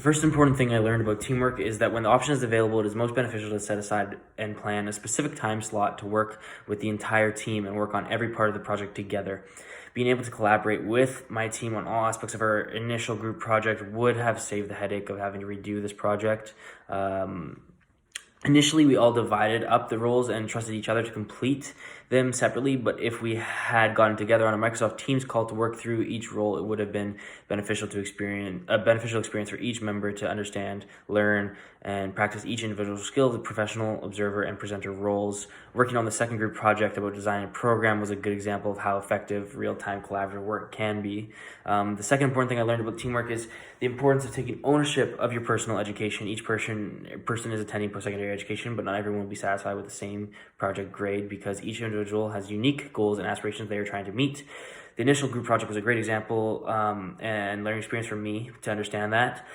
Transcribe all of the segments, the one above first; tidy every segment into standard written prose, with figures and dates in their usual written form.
first important thing I learned about teamwork is that when the option is available, it is most beneficial to set aside and plan a specific time slot to work with the entire team and work on every part of the project together. Being able to collaborate with my team on all aspects of our initial group project would have saved the headache of having to redo this project. Initially, we all divided up the roles and trusted each other to complete them separately, but if we had gotten together on a Microsoft Teams call to work through each role, it would have been a beneficial experience for each member to understand, learn, and practice each individual skill. The professional, observer, and presenter roles. Working on the second group project about designing a program was a good example of how effective real-time collaborative work can be. The second important thing I learned about teamwork is the importance of taking ownership of your personal education. Each person is attending post-secondary education, but not everyone will be satisfied with the same project grade because each individual has unique goals and aspirations they are trying to meet. The initial group project was a great example and learning experience for me to understand that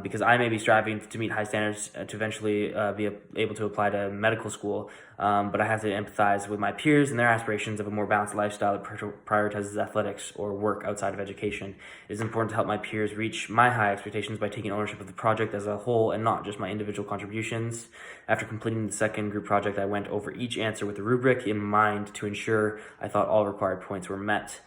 because I may be striving to meet high standards to eventually be able to apply to medical school, but I have to empathize with my peers and their aspirations of a more balanced lifestyle that prioritizes athletics or work outside of education. It is important to help my peers reach my high expectations by taking ownership of the project as a whole and not just my individual contributions. After completing the second group project, I went over each answer with a rubric in mind to ensure I thought all required points were met.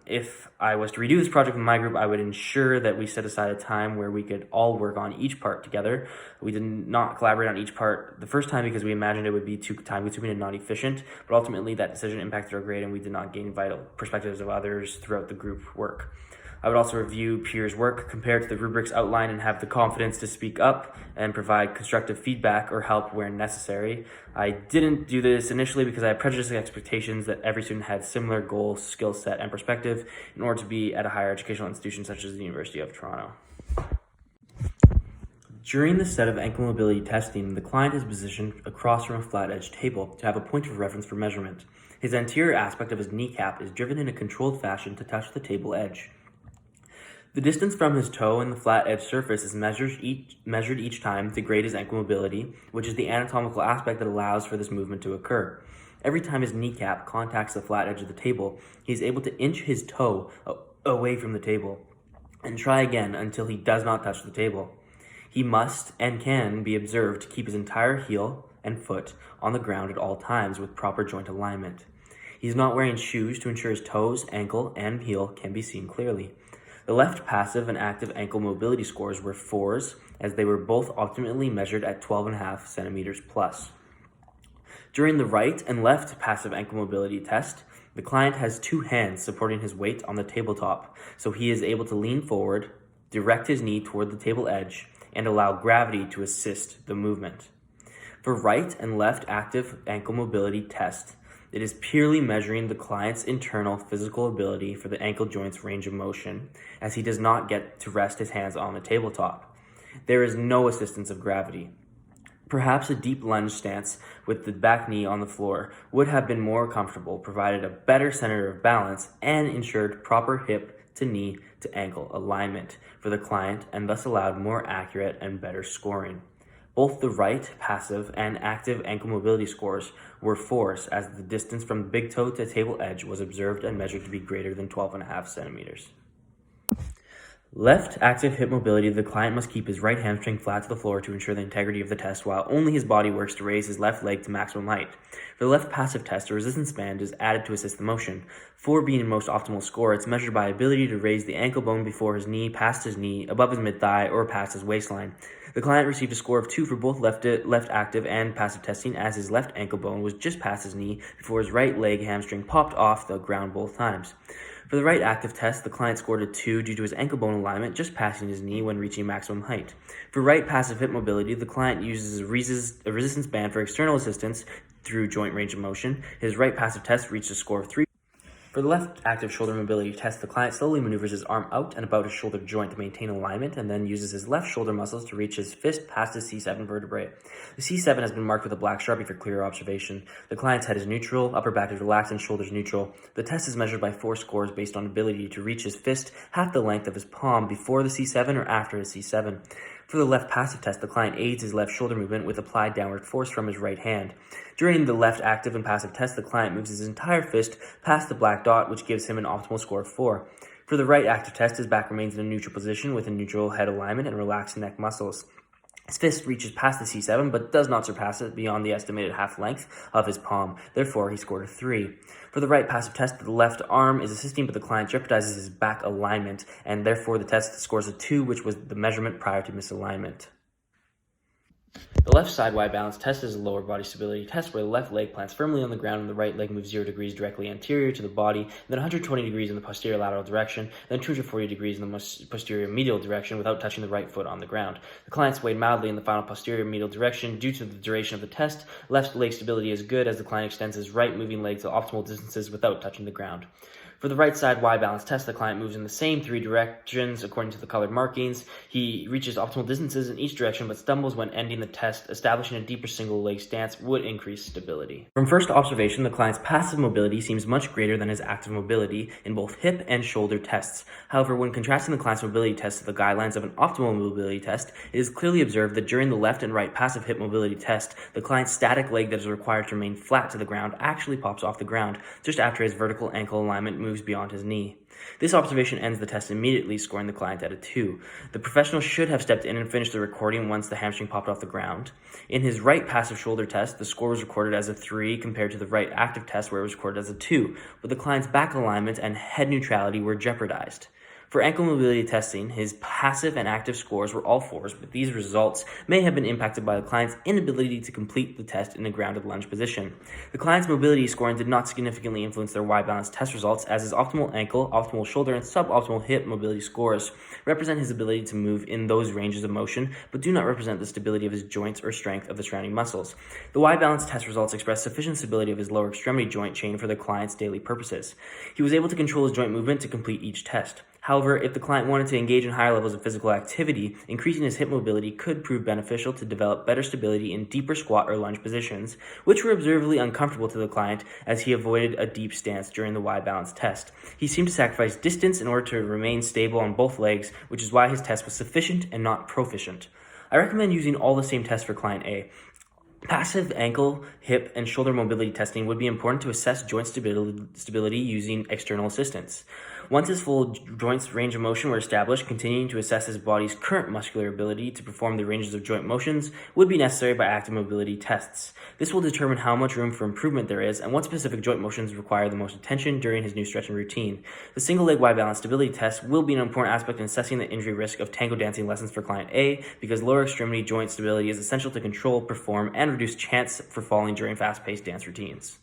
If I was to redo this project with my group, I would ensure that we set aside a time where we could all work on each part together. We did not collaborate on each part the first time because we imagined it would be too time-consuming and not efficient, but ultimately that decision impacted our grade and we did not gain vital perspectives of others throughout the group work. I would also review peers' work compared to the rubrics outlined and have the confidence to speak up and provide constructive feedback or help where necessary. I didn't do this initially because I had prejudiced expectations that every student had similar goals, skill set, and perspective in order to be at a higher educational institution such as the University of Toronto. During the set of ankle mobility testing, the client is positioned across from a flat-edge table to have a point of reference for measurement. His anterior aspect of his kneecap is driven in a controlled fashion to touch the table edge. The distance from his toe and the flat edge surface is measured each time to grade his ankle mobility, which is the anatomical aspect that allows for this movement to occur. Every time his kneecap contacts the flat edge of the table, he is able to inch his toe away from the table and try again until he does not touch the table. He must and can be observed to keep his entire heel and foot on the ground at all times with proper joint alignment. He is not wearing shoes to ensure his toes, ankle, and heel can be seen clearly. The left passive and active ankle mobility scores were 4s, as they were both optimally measured at 12.5 centimeters plus. During the right and left passive ankle mobility test, the client has two hands supporting his weight on the tabletop, so he is able to lean forward, direct his knee toward the table edge, and allow gravity to assist the movement. For right and left active ankle mobility test, it is purely measuring the client's internal physical ability for the ankle joint's range of motion, as he does not get to rest his hands on the tabletop. There is no assistance of gravity. Perhaps a deep lunge stance with the back knee on the floor would have been more comfortable, provided a better center of balance, and ensured proper hip to knee to ankle alignment for the client, and thus allowed more accurate and better scoring. Both the right, passive, and active ankle mobility scores were 4s, as the distance from big toe to table edge was observed and measured to be greater than 12.5 centimeters. Left active hip mobility, the client must keep his right hamstring flat to the floor to ensure the integrity of the test, while only his body works to raise his left leg to maximum height. For the left passive test, a resistance band is added to assist the motion. 4 being the most optimal score, it's measured by ability to raise the ankle bone before his knee, past his knee, above his mid-thigh, or past his waistline. The client received a score of 2 for both left active and passive testing, as his left ankle bone was just past his knee before his right leg hamstring popped off the ground both times. For the right active test, the client scored a 2 due to his ankle bone alignment just passing his knee when reaching maximum height. For right passive hip mobility, the client uses a resistance band for external assistance through joint range of motion. His right passive test reached a score of 3. For the left active shoulder mobility test, the client slowly maneuvers his arm out and about his shoulder joint to maintain alignment, and then uses his left shoulder muscles to reach his fist past his C7 vertebrae. The C7 has been marked with a black Sharpie for clearer observation. The client's head is neutral, upper back is relaxed, and shoulders neutral. The test is measured by 4 scores based on ability to reach his fist half the length of his palm before the C7 or after his C7. For the left passive test, the client aids his left shoulder movement with applied downward force from his right hand. During the left active and passive test, the client moves his entire fist past the black dot, which gives him an optimal score of 4. For the right active test, his back remains in a neutral position with a neutral head alignment and relaxed neck muscles. His fist reaches past the C7 but does not surpass it beyond the estimated half length of his palm. Therefore, he scored a 3. For the right passive test, the left arm is assisting, but the client jeopardizes his back alignment, and therefore the test scores a 2, which was the measurement prior to misalignment. The left side Y balance test is a lower body stability test where the left leg plants firmly on the ground and the right leg moves 0 degrees directly anterior to the body, then 120 degrees in the posterior lateral direction, then 240 degrees in the posterior medial direction without touching the right foot on the ground. The client swayed mildly in the final posterior medial direction due to the duration of the test. Left leg stability is good as the client extends his right moving leg to optimal distances without touching the ground. For the right side Y balance test, the client moves in the same 3 directions according to the colored markings. He reaches optimal distances in each direction but stumbles when ending the test. Establishing a deeper single leg stance would increase stability. From first observation, the client's passive mobility seems much greater than his active mobility in both hip and shoulder tests. However, when contrasting the client's mobility test to the guidelines of an optimal mobility test, it is clearly observed that during the left and right passive hip mobility test, the client's static leg that is required to remain flat to the ground actually pops off the ground just after his vertical ankle alignment moves beyond his knee. This observation ends the test immediately, scoring the client at a 2. The professional should have stepped in and finished the recording once the hamstring popped off the ground. In his right passive shoulder test, the score was recorded as a 3 compared to the right active test where it was recorded as a 2, but the client's back alignment and head neutrality were jeopardized. For ankle mobility testing, his passive and active scores were all 4s, but these results may have been impacted by the client's inability to complete the test in a grounded lunge position. The client's mobility scoring did not significantly influence their Y-balance test results, as his optimal ankle, optimal shoulder, and suboptimal hip mobility scores represent his ability to move in those ranges of motion, but do not represent the stability of his joints or strength of the surrounding muscles. The Y-balance test results express sufficient stability of his lower extremity joint chain for the client's daily purposes. He was able to control his joint movement to complete each test. However, if the client wanted to engage in higher levels of physical activity, increasing his hip mobility could prove beneficial to develop better stability in deeper squat or lunge positions, which were observably uncomfortable to the client as he avoided a deep stance during the Y-balance test. He seemed to sacrifice distance in order to remain stable on both legs, which is why his test was sufficient and not proficient. I recommend using all the same tests for client A. Passive ankle, hip, and shoulder mobility testing would be important to assess joint stability using external assistance. Once his full joints range of motion were established, continuing to assess his body's current muscular ability to perform the ranges of joint motions would be necessary by active mobility tests. This will determine how much room for improvement there is and what specific joint motions require the most attention during his new stretching routine. The single leg Y-balance stability test will be an important aspect in assessing the injury risk of tango dancing lessons for client A because lower extremity joint stability is essential to control, perform, and reduce chance for falling during fast-paced dance routines.